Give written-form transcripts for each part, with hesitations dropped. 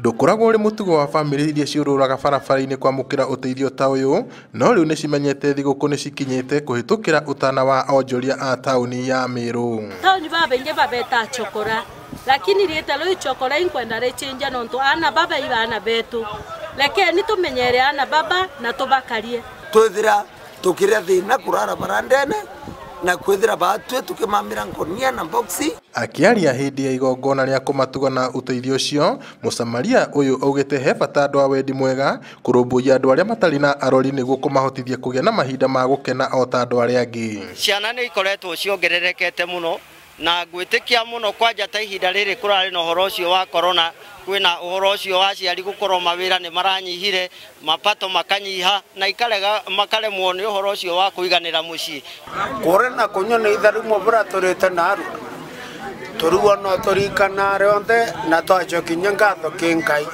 Ndukoragwo uri mutugo wa family iria ciururaga barabara-ini kwamukira uteithio ta uyu, no riu nicimenyete thiguku nicikinyite kuhitukira utana wa onjoria a tauni ya Meru. Tauni babengi babeta chokora, lakini rietalo chokora inkwenda rechenja nonto ana baba iba ana betu. Lakini tumenyere ana baba na tubakarie. Twithira tukire thina kurara barandene na kwithira batwe tukimamira ngonia na boxi. Akiaria hindi ya igongona ria kumatuga na uteithio ucio, Musamaria uyu augite he bata andu a wendi mwega kurumbuia andu aria matari na arori niguo kumahotithia kugia na mahinda ma gukena o ta andu aria angi. Ciana ni ikoretwo ciongererekete muno na gwitikia muno kwanja ta ihinda riri kurari na uhoro ucio wa corona, kwina uhoro ucio wa ciari gukorwo mawira ni maranyihire, mapato makanyiha na ikarega makaremwo ni uhoro ucio wa kuiganira mucii. Kore na kunyona itharu mubura turite naru turuwa no turikana rionde na twacokinya ngatho kingai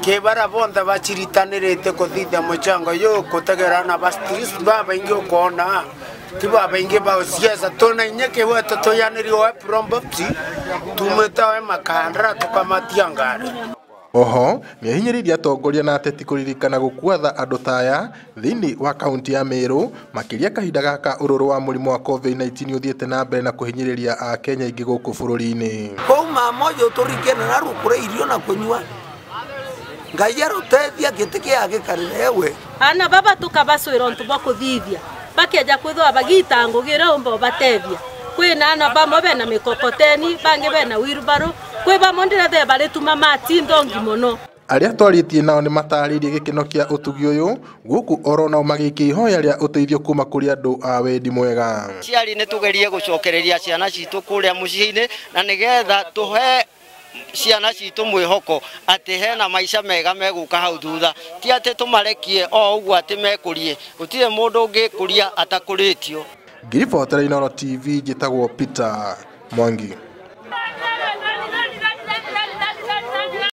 kibara bonde bachiritanirite kuthithia muchango yu kutegerana bastris baba ingi ukona tiba bengi ba siasa tona inyeke wetu toyaniri wa prombopsi tumetawe makandra tukamatia ngari. Oho niahinyiriria atongoria na ateti kuririkana gukuatha andu taya thiini wa kaunti ya Meru makiria kahinda gaka ururu wa murimu wa COVID-19 uthiete na mbere na kuhinyiriria a Kenya ingi guku bururi-ini. Kouma moyo turikena na rukure irio na kunywa ngayero tethia gitike agikarire ewe ana baba tukabaswira ntubo kuthithia bakeja kwithwa bagitangugira umbo batethia kwina ana bamo bena mikokoteni bangi bena wheelbarrow kwiba mondira the bale tuma mati ndongi muno. Aria twaritie nao ni mataririe gikeno kia utugi uyu guku oro nao magiki ihoya ria uteithio kuma kuri andu a wendi mwega. Ciari ni tugerie gucokereria ciana citu kuria mucii-ini na nigetha tuhe ciana citu mwihoko ati hena maisha mega meguka hau thutha, ti ati tumarekie o uguo ati mekurie, gutire mundu ungikuria atakuritio. Ngiribotera Inooro TV njitagwo Peter Mwangi.